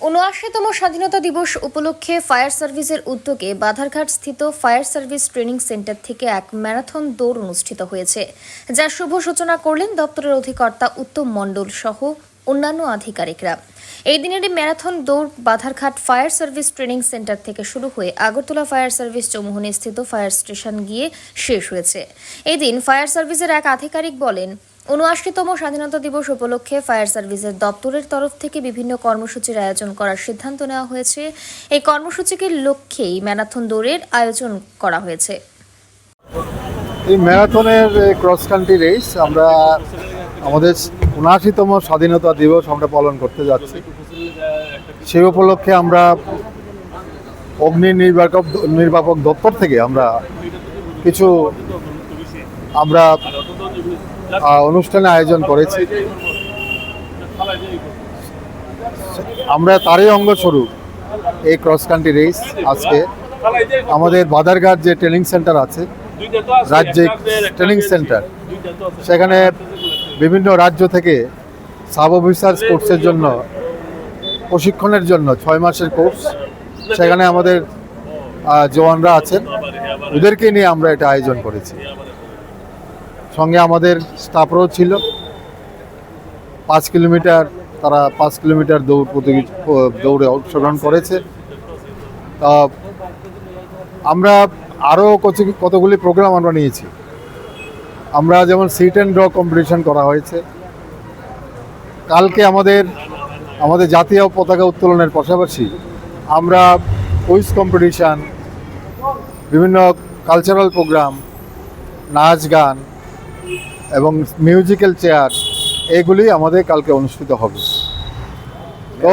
৭৯তম স্বাধীনতা দিবস উপলক্ষে ফায়ার সার্ভিসের উদ্যোগে বাধারঘাট স্থিত ফায়ার সার্ভিস ট্রেনিং সেন্টার থেকে এক ম্যারাথন দৌড় অনুষ্ঠিত হয়েছে, যার শুভ সূচনা করলেন দপ্তরের অধিকর্তা উত্তম মণ্ডল সহ অন্যান্য আধিকারিকরা। এই দিনের এই ম্যারাথন দৌড় Badharghat fire service training centre থেকে শুরু হয়ে আগরতলা ফায়ার সার্ভিস চৌমুহনী স্থিত ফায়ার স্টেশন গিয়ে শেষ হয়েছে। এই দিন ফায়ার সার্ভিসের এক আধিকারিক বলেন, ৭৯তম স্বাধীনতা দিবস উপলক্ষে ফায়ার সার্ভিসের দপ্তরের তরফ থেকে বিভিন্ন কর্মসূচির আয়োজন করার সিদ্ধান্ত নেওয়া হয়েছে। এই কর্মসূচিকে লক্ষ্যেই ম্যারাথন দৌড়ের আয়োজন করা হয়েছে। এই ম্যারাথনের ক্রস কান্ট্রি রেস আমরা আমাদের ৭৯তম স্বাধীনতা দিবস আমরা পালন করতে যাচ্ছি। সেই উপলক্ষে আমরা অগ্নি নির্বাপক দপ্তর থেকে আমরা কিছু অনুষ্ঠানে আয়োজন করেছি। আমরা তারই অঙ্গস্বরূপ এই ক্রস কান্ট্রি রেস আজকে আমাদের বাধারঘাট যে ট্রেনিং সেন্টার আছে, রাজ্যিক ট্রেনিং সেন্টার, সেখানে বিভিন্ন রাজ্য থেকে সাব অফিসার কোর্সের জন্য প্রশিক্ষণের জন্য 6 মাসের কোর্স, সেখানে আমাদের জওয়ানরা আছেন, ওদেরকে নিয়ে আমরা এটা আয়োজন করেছি। সঙ্গে আমাদের স্টাফরাও ছিল। 5 কিলোমিটার তারা 5 কিলোমিটার দৌড়ে অংশগ্রহণ করেছে। তা আমরা আরও কতগুলি প্রোগ্রাম আমরা নিয়েছি। আমরা যেমন সিট অ্যান্ড ড্র কম্পিটিশন করা হয়েছে। কালকে আমাদের জাতীয় পতাকা উত্তোলনের পাশাপাশি আমরা কুইজ কম্পিটিশান, বিভিন্ন কালচারাল প্রোগ্রাম, নাচ গান এবং মিউজিক্যাল চেয়ার, এগুলি আমাদের কালকে অনুষ্ঠিত হবে। তো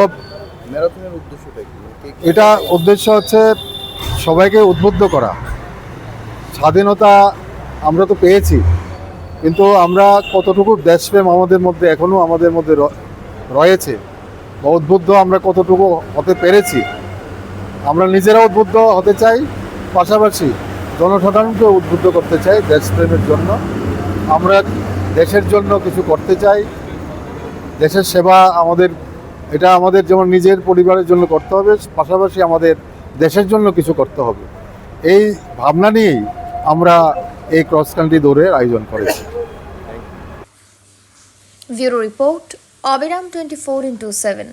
ম্যারাথনের উদ্দেশ্যটা কি? এটা উদ্দেশ্য হচ্ছে সবাইকে উদ্বুদ্ধ করা। স্বাধীনতা আমরা তো পেয়েছি, কিন্তু আমরা কতটুকু দেশপ্রেম আমাদের মধ্যে এখনও রয়েছে বা উদ্বুদ্ধ আমরা কতটুকু হতে পেরেছি, আমরা নিজেরা উদ্বুদ্ধ হতে চাই, পাশাপাশি জনসাধারণকে উদ্বুদ্ধ করতে চাই দেশপ্রেমের জন্য। আমরা দেশের জন্য কিছু করতে চাই, দেশের সেবা এটা আমাদের যেমন নিজের পরিবারের জন্য করতে হবে, পাশাপাশি আমাদের দেশের জন্য কিছু করতে হবে। এই ভাবনা নিয়েই আমরা এই ক্রস কান্ট্রি দৌড়ের আয়োজন করেছি। ব্যুরো রিপোর্ট, অবিরাম 24x7।